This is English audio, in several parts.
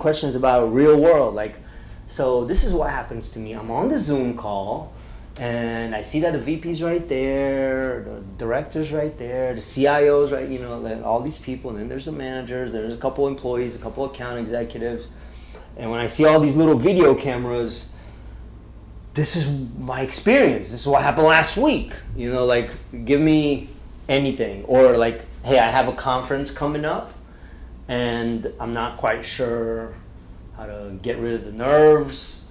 questions about real world. Like, so this is what happens to me. I'm on the Zoom call, and I see that the VP's right there, the director's right there, the CIO's right, like all these people, and then there's the managers, there's a couple employees, a couple account executives. And when I see all these little video cameras, this is my experience. This is what happened last week. Like, give me anything. Or like, hey, I have a conference coming up, and I'm not quite sure how to get rid of the nerves.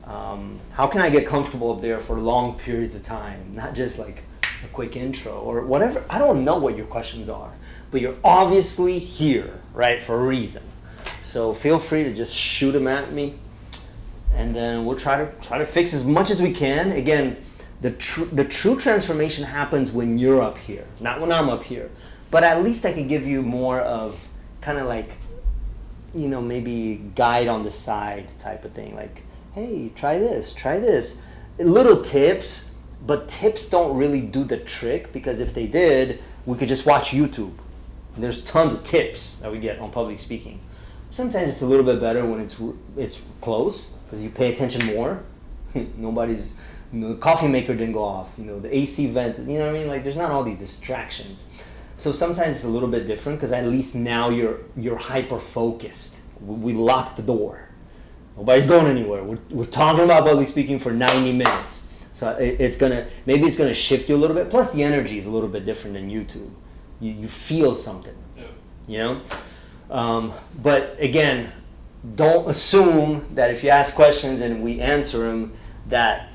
How can I get comfortable up there for long periods of time? Not just like a quick intro or whatever. I don't know what your questions are, but you're obviously here, right, for a reason. So feel free to just shoot them at me, and then we'll try to fix as much as we can. Again, the true transformation happens when you're up here, not when I'm up here. But at least I can give you more of kind of like, maybe guide on the side type of thing. Like, hey, try this. Little tips, but tips don't really do the trick, because if they did, we could just watch YouTube. And there's tons of tips that we get on public speaking. Sometimes it's a little bit better when it's close, because you pay attention more. Nobody's, the coffee maker didn't go off, the AC vent, what I mean? Like, there's not all these distractions. So sometimes it's a little bit different, because at least now you're hyper focused. We locked the door. Nobody's going anywhere. We're talking about public speaking for 90 minutes. So it's gonna shift you a little bit. Plus the energy is a little bit different than YouTube. You feel something. Yeah. But again, don't assume that if you ask questions and we answer them, that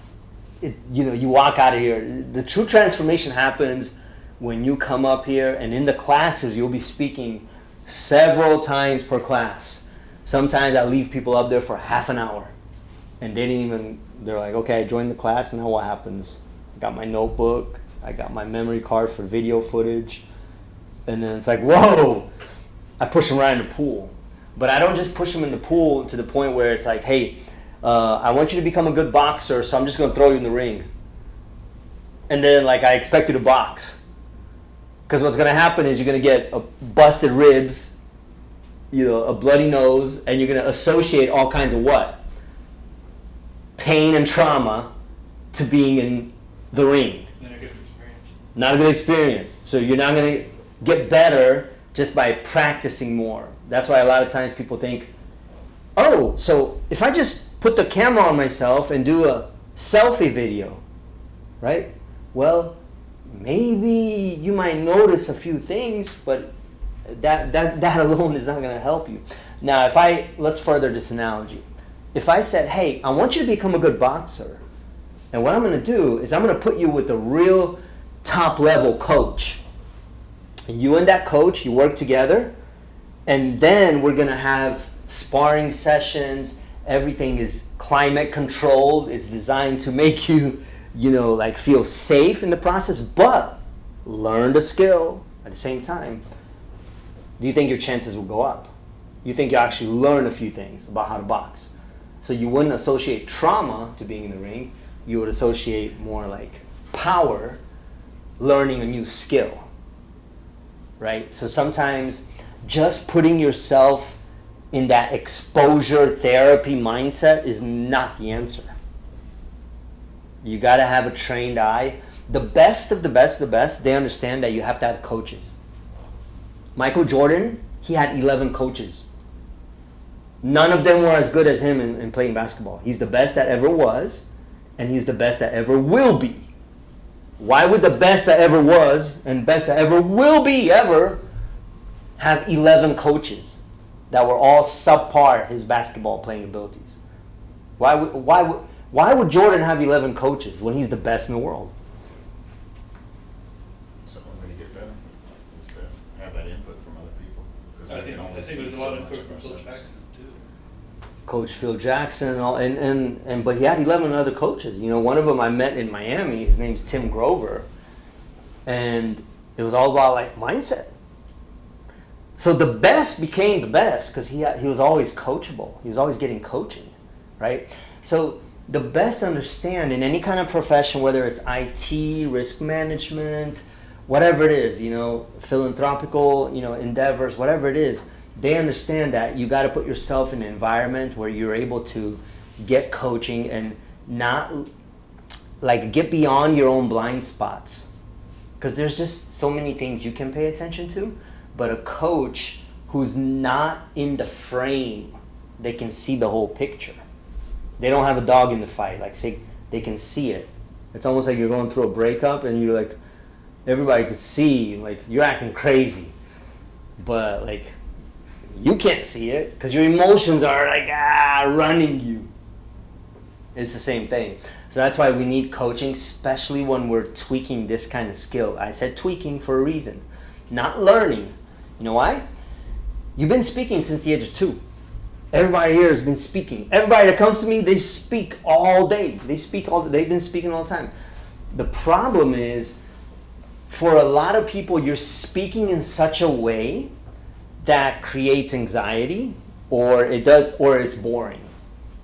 you walk out of here. The true transformation happens when you come up here, and in the classes you'll be speaking several times per class. Sometimes I leave people up there for half an hour, and they're like, okay, I joined the class, and now what happens? I got my notebook, I got my memory card for video footage, and then it's like, whoa, I push them right in the pool. But I don't just push them in the pool to the point where it's like, hey, I want you to become a good boxer, so I'm just going to throw you in the ring. And then like I expect you to box. Because what's going to happen is you're going to get busted ribs, a bloody nose, and you're going to associate all kinds of what? Pain and trauma to being in the ring. Not a good experience. Not a good experience. So you're not going to get better just by practicing more. That's why a lot of times people think, oh, so if I just put the camera on myself and do a selfie video, right? Well, maybe you might notice a few things, but that alone is not going to help you. Now, let's further this analogy. If I said, hey, I want you to become a good boxer, and what I'm going to do is I'm going to put you with a real top level coach. And you and that coach, you work together, and then we're going to have sparring sessions. Everything is climate controlled. It's designed to make you, like feel safe in the process, but learn the skill at the same time. Do you think your chances will go up? You think you actually learn a few things about how to box. So you wouldn't associate trauma to being in the ring. You would associate more like power, learning a new skill. Right? So sometimes just putting yourself in that exposure therapy mindset is not the answer. You got to have a trained eye. The best of the best of the best, they understand that you have to have coaches. Michael Jordan, he had 11 coaches. None of them were as good as him in playing basketball. He's the best that ever was, and he's the best that ever will be. Why would the best that ever was and best that ever will be ever have 11 coaches that were all subpar his basketball playing abilities? Why would Jordan have 11 coaches when he's the best in the world? So when you get better, is to have that input from other people. I think there's a lot of input from Phil Jackson too. Coach Phil Jackson and all, but he had 11 other coaches. One of them I met in Miami. His name's Tim Grover, and it was all about like mindset. So the best became the best because he was always coachable. He was always getting coaching, right? So the best understand in any kind of profession, whether it's IT, risk management, whatever it is, philanthropical, endeavors, whatever it is, they understand that you got to put yourself in an environment where you're able to get coaching and not like get beyond your own blind spots, because there's just so many things you can pay attention to, but a coach who's not in the frame, they can see the whole picture. They don't have a dog in the fight, like say they can see it. It's almost like you're going through a breakup and you're like, everybody could see like you're acting crazy, but like you can't see it because your emotions are like running you. It's the same thing. So that's why we need coaching, especially when we're tweaking this kind of skill. I said tweaking for a reason, not learning. You know why? You've been speaking since the age of 2. Everybody here has been speaking. Everybody that comes to me, they speak all day. They've been speaking all the time. The problem is, for a lot of people, you're speaking in such a way that creates anxiety, or it's boring.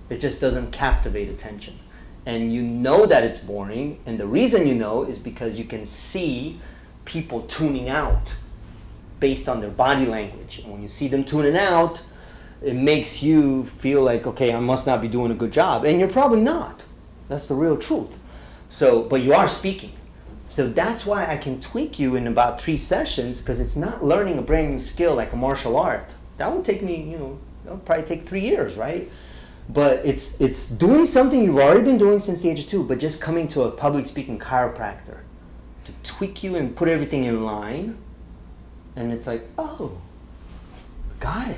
It just doesn't captivate attention. And you know that it's boring, and the reason you know is because you can see people tuning out based on their body language. And when you see them tuning out, it makes you feel like, okay, I must not be doing a good job. And you're probably not. That's the real truth. So, but you are speaking. So that's why I can tweak you in about 3 sessions, because it's not learning a brand new skill like a martial art. That would take me, that would probably take 3 years, right? But it's doing something you've already been doing since the age of 2, but just coming to a public speaking chiropractor to tweak you and put everything in line. And it's like, oh, got it.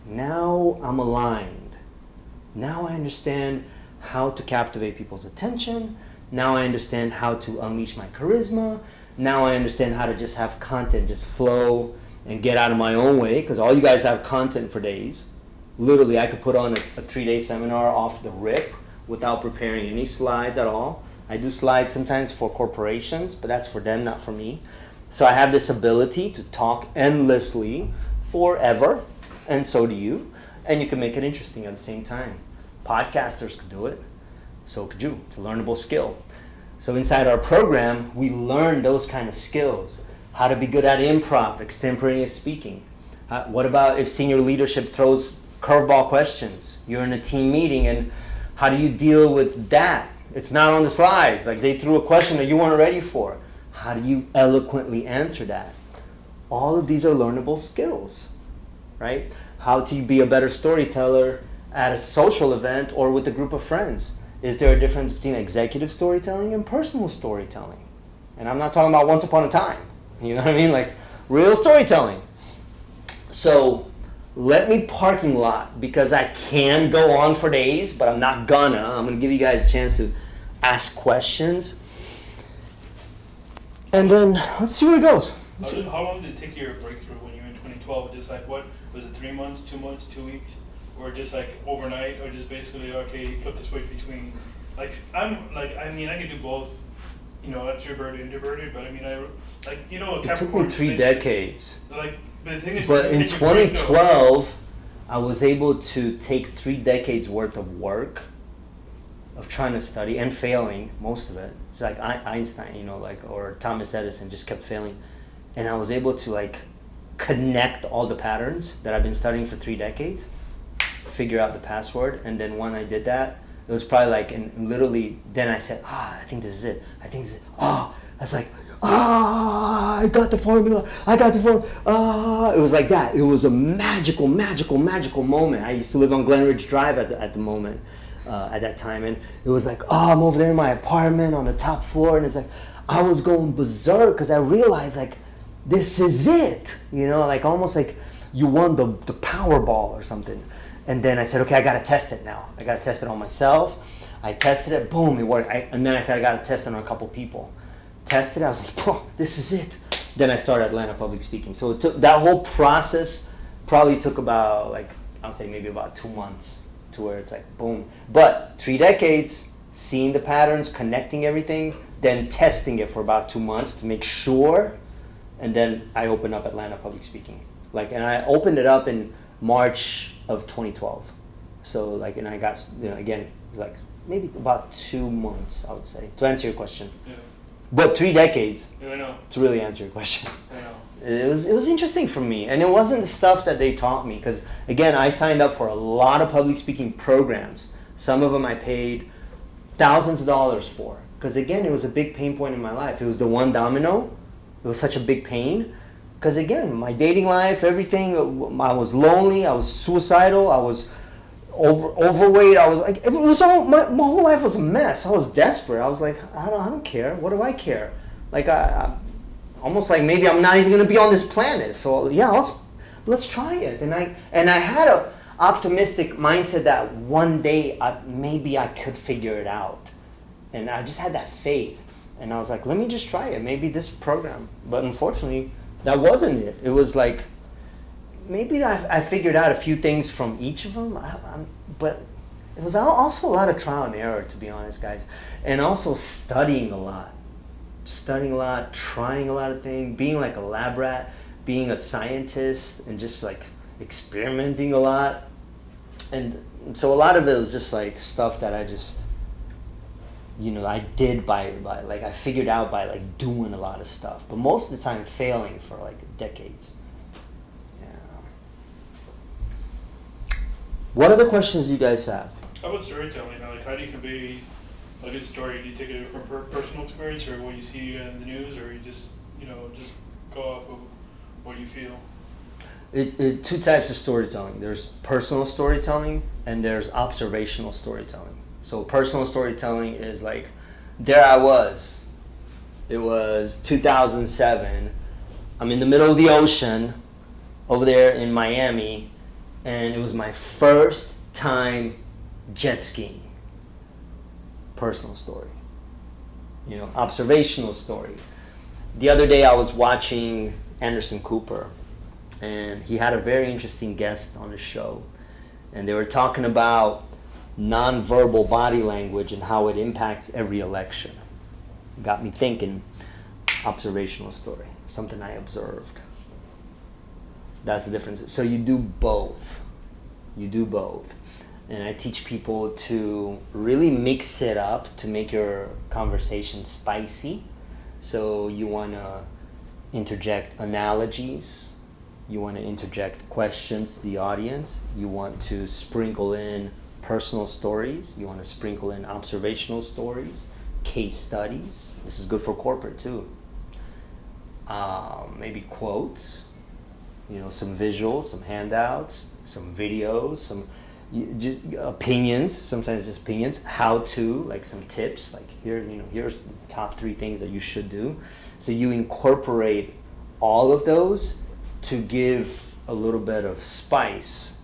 Now I'm aligned. Now I understand how to captivate people's attention. Now I understand how to unleash my charisma. Now I understand how to just have content just flow and get out of my own way, because all you guys have content for days. Literally, I could put on a 3-day seminar off the rip without preparing any slides at all. I do slides sometimes for corporations, but that's for them, not for me. So I have this ability to talk endlessly forever, and so do you. And you can make it interesting at the same time. Podcasters could do it. So could you. It's a learnable skill. So inside our program, we learn those kind of skills. How to be good at improv, extemporaneous speaking. What about if senior leadership throws curveball questions? You're in a team meeting, and how do you deal with that? It's not on the slides. Like they threw a question that you weren't ready for. How do you eloquently answer that? All of these are learnable skills, right? How to be a better storyteller at a social event or with a group of friends. Is there a difference between executive storytelling and personal storytelling? And I'm not talking about once upon a time. You know what I mean? Like real storytelling. So let me parking lot, because I can go on for days, but I'm not gonna. I'm gonna give you guys a chance to ask questions. And then let's see where it goes. How long did it take your breakthrough when you were in 2012? Just like, what was it, 3 months, 2 months, 2 weeks? Or just like overnight, or just basically, okay, you flip the switch between, I could do both, extroverted, introverted, but It took me 3 decades. Like, but the thing is, but in 2012, I was able to take 3 decades worth of work, of trying to study and failing, most of it. It's like Einstein, or Thomas Edison just kept failing. And I was able to connect all the patterns that I've been studying for 3 decades, figure out the password. And then when I did that, it was probably literally, then I said, I think this is it. That's like, I got the formula. It was like that. It was a magical moment. I used to live on Glenridge Drive at the moment, at that time. And it was like, I'm over there in my apartment on the top floor. And it's like, I was going berserk because I realized this is it. Almost like you won the Powerball or something. And then I said, okay, I got to test it now. I got to test it on myself. I tested it, boom, it worked. And then I said, I got to test it on a couple people. Tested it, I was like, bro, this is it. Then I started Atlanta Public Speaking. So it took, that whole process probably took about, I'll say maybe about 2 months to where it's like, boom. But 3 decades, seeing the patterns, connecting everything, then testing it for about 2 months to make sure. And then I opened up Atlanta Public Speaking. And I opened it up in March of 2012. So and I got, again, it was maybe about 2 months, I would say, to answer your question. Yeah. But 3 decades. Yeah, I know. To really answer your question. I know. It was interesting for me, and it wasn't the stuff that they taught me. Because again, I signed up for a lot of public speaking programs. Some of them I paid thousands of dollars for. Because again, it was a big pain point in my life. It was the one domino. It was such a big pain. Because again, my dating life, everything, I was lonely. I was suicidal. I was overweight. I was like, it was all my whole life was a mess. I was desperate. I was like, I don't care. What do I care? Like I almost like maybe I'm not even gonna be on this planet. So yeah, let's try it. And I had a optimistic mindset that one day maybe I could figure it out. And I just had that faith. And I was like, let me just try it. Maybe this program. But unfortunately, that wasn't it. It was like, maybe I figured out a few things from each of them. But it was also a lot of trial and error, to be honest, guys. And also studying a lot. Trying a lot of things, being like a lab rat, being a scientist, and just like experimenting a lot. And so a lot of it was just like stuff that I just, I did by like I figured out by like doing a lot of stuff, but most of the time failing for like decades. Yeah. What other questions do you guys have? How about storytelling? Like, how do you convey a good story? Do you take it from personal experience, or what you see in the news, or you just go off of what you feel? It's two types of storytelling. There's personal storytelling and there's observational storytelling. So personal storytelling is like, there I was. It was 2007. I'm in the middle of the ocean over there in Miami, and it was my first time jet skiing. Personal story. Observational story. The other day I was watching Anderson Cooper, and he had a very interesting guest on the show, and they were talking about nonverbal body language and how it impacts every election. It got me thinking. Observational story, something I observed. That's the difference. So you do both. And I teach people to really mix it up to make your conversation spicy. So you want to interject analogies. You want to interject questions to the audience. You want to sprinkle in personal stories. You want to sprinkle in observational stories, case studies. This is good for corporate too. Maybe quotes, some visuals, some handouts, some videos, some just opinions, sometimes just opinions, how to, like some tips, like here's the top 3 things that you should do. So you incorporate all of those to give a little bit of spice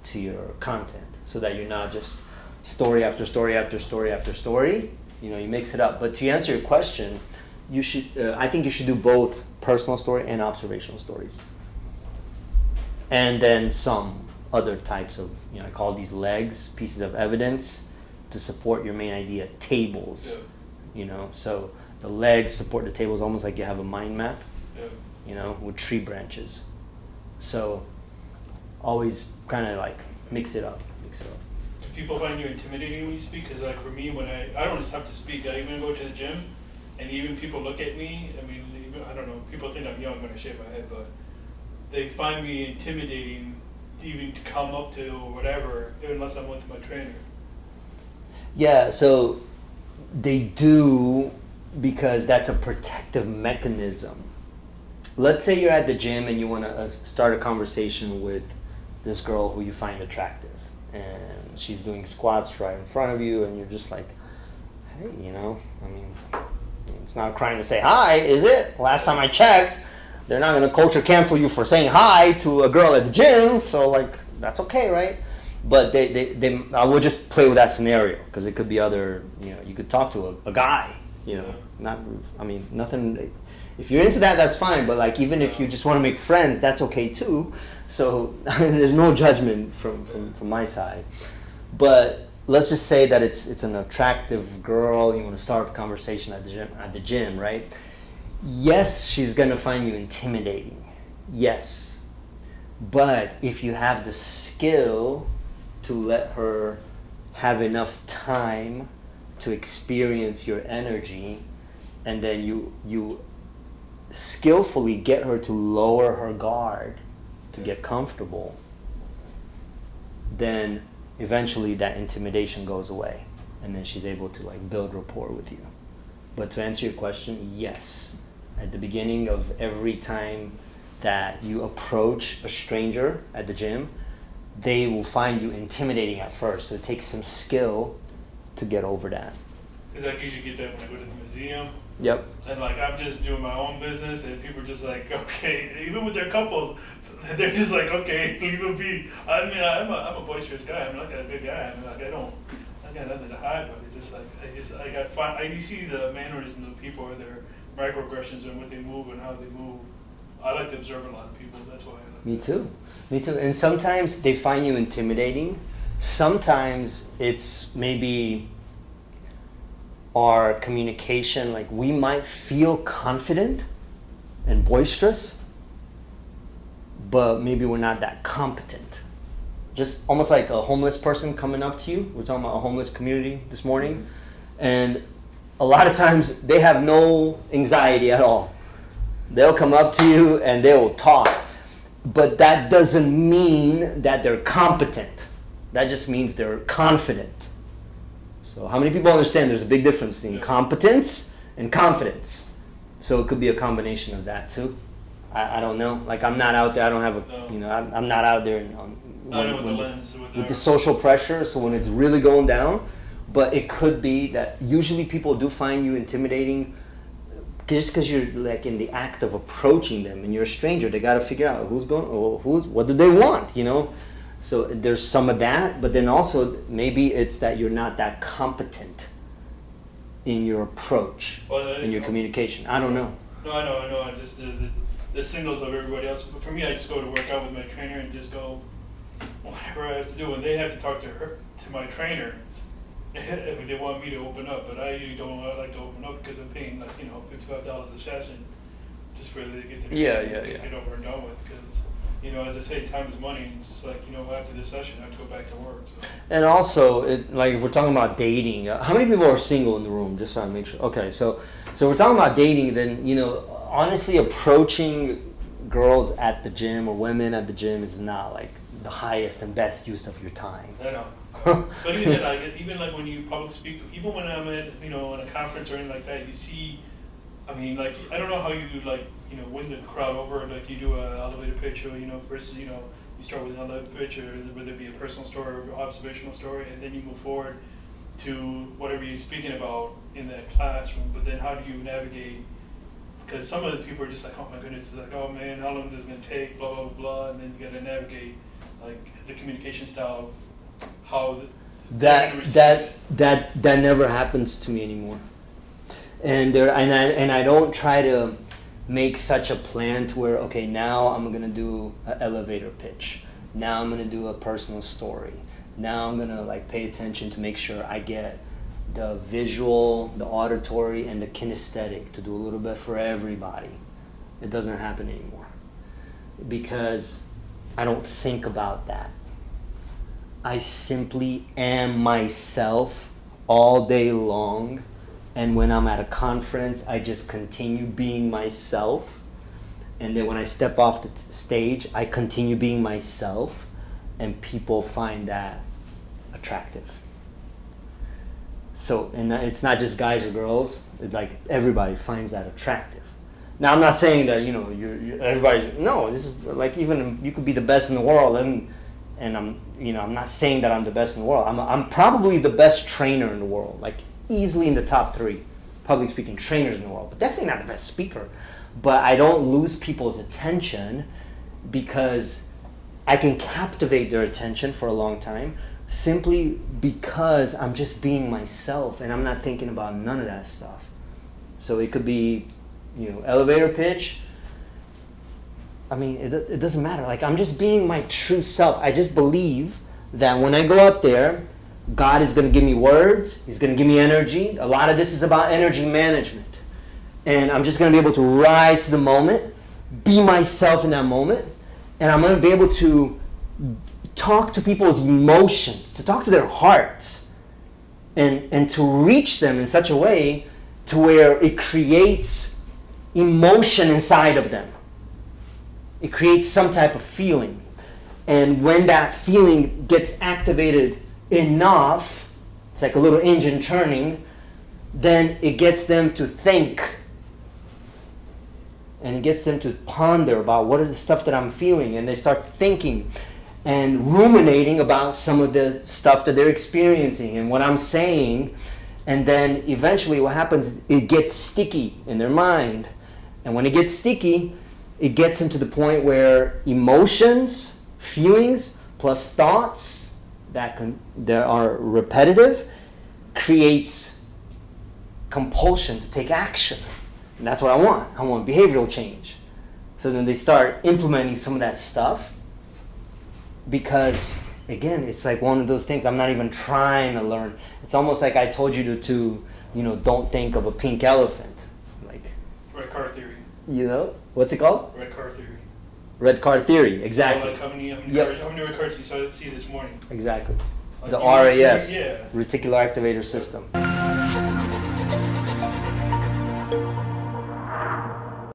to your content, so that you're not just story after story after story after story. You mix it up. But to answer your question, you should. I think you should do both personal story and observational stories, and then some other types of, I call these legs, pieces of evidence to support your main idea, tables. Yeah. So the legs support the tables, almost like you have a mind map. Yeah. With tree branches. So always kind of like mix it up. Do people find you intimidating when you speak? Because like for me, when I don't just have to speak. I even go to the gym, and even people look at me. I mean, I don't know. People think I'm young when I shave my head, but they find me intimidating, even to come up to or whatever, unless I'm with my trainer. Yeah, so they do, because that's a protective mechanism. Let's say you're at the gym and you want to start a conversation with this girl who you find attractive, and she's doing squats right in front of you, and you're just like, hey, it's not a crime to say hi, is it? Last time I checked, they're not going to culture cancel you for saying hi to a girl at the gym, so like, that's okay, right? But I will just play with that scenario, because it could be other, you could talk to a guy, nothing. If you're into that, that's fine. But like, even if you just want to make friends, that's okay too. So there's no judgment from my side. But let's just say that it's an attractive girl. You want to start a conversation at the gym, right? Yes, she's gonna find you intimidating. Yes, but if you have the skill to let her have enough time to experience your energy, and then you skillfully get her to lower her guard to get comfortable, then eventually that intimidation goes away, and then she's able to like build rapport with you. But to answer your question, yes. At the beginning of every time that you approach a stranger at the gym, they will find you intimidating at first. So it takes some skill to get over that. Because I usually get that when I go to the museum. Yep. And like I'm just doing my own business, and people are just like, okay, even with their couples, they're just like, okay, leave it be. I mean, I'm a boisterous guy. I'm not a good guy. I mean, like I got nothing to hide. But it's just like you see the mannerisms of people or their microaggressions and what they move and how they move. I like to observe a lot of people. That's why I like. Me too. And sometimes they find you intimidating. Sometimes it's maybe our communication, like we might feel confident and boisterous, but maybe we're not that competent. Just almost like a homeless person coming up to you. We're talking about a homeless community this morning, and a lot of times they have no anxiety at all. They'll come up to you and they will talk, but that doesn't mean that they're competent. That just means they're confident. So how many people understand there's a big difference between competence and confidence? So it could be a combination of that too. I don't know. Like I'm not out there. I don't have I'm not out there with the social pressure. So when it's really going down, but it could be that usually people do find you intimidating just because you're like in the act of approaching them and you're a stranger. They got to figure out what do they want, you know? So there's some of that, but then also maybe it's that you're not that competent in your approach, in your communication. I don't know. No, I know. I just the signals of everybody else. But for me, I just go to work out with my trainer and just go whatever I have to do. And they have to talk to my trainer if they want me to open up. But I usually don't like to open up because I'm paying like $55 a session just for they get to get over and done with. Because as I say, time is money. It's just like, after this session, I have to go back to work. So. And also, like if we're talking about dating, how many people are single in the room? Just so I make sure. Okay, so we're talking about dating. Then honestly, approaching girls at the gym or women at the gym is not like the highest and best use of your time. I know. But even like when you public speak, even when I'm at in a conference or anything like that, you see. I mean, like I don't know how you win the crowd over. Like you do an elevator pitch, or first you start with an elevator pitch, or whether it be a personal story or observational story, and then you move forward to whatever you're speaking about in that classroom. But then how do you navigate? Because some of the people are just like, oh my goodness, it's like, oh man, how long is this gonna take? Blah blah blah, and then you gotta navigate like the communication style, how that never happens to me anymore. And I don't try to make such a plan to where, okay, now I'm gonna do an elevator pitch. Now I'm gonna do a personal story. Now I'm gonna like pay attention to make sure I get the visual, the auditory, and the kinesthetic to do a little bit for everybody. It doesn't happen anymore because I don't think about that. I simply am myself all day long. And when I'm at a conference, I just continue being myself. And then when I step off the stage, I continue being myself. And people find that attractive. So, and it's not just guys or girls. It's like everybody finds that attractive. Now, I'm not saying that, everybody's, no, this is like even you could be the best in the world. And I'm not saying that I'm the best in the world. I'm probably the best trainer in the world. Like, easily in the top 3 public speaking trainers in the world, but definitely not the best speaker. But I don't lose people's attention because I can captivate their attention for a long time simply because I'm just being myself and I'm not thinking about none of that stuff. So it could be, elevator pitch. I mean, it doesn't matter. Like I'm just being my true self. I just believe that when I go up there, God is going to give me words. He's going to give me energy. A lot of this is about energy management. And I'm just going to be able to rise to the moment, be myself in that moment. And I'm going to be able to talk to people's emotions, to talk to their hearts, and to reach them in such a way to where it creates emotion inside of them. It creates some type of feeling. And when that feeling gets activated enough, it's like a little engine turning, then it gets them to think. And it gets them to ponder about what are the stuff that I'm feeling. And they start thinking and ruminating about some of the stuff that they're experiencing and what I'm saying. And then eventually what happens, it gets sticky in their mind. And when it gets sticky, it gets them to the point where emotions, feelings, plus thoughts that are repetitive creates compulsion to take action. And that's what I want. I want behavioral change. So then they start implementing some of that stuff because, again, it's like one of those things I'm not even trying to learn. It's almost like I told you to don't think of a pink elephant. Like, Red card theory. What's it called? Red card theory. Red card theory, exactly. Like how many red cards you saw see this morning? Exactly. Like The you- RAS, Yeah. reticular activator system.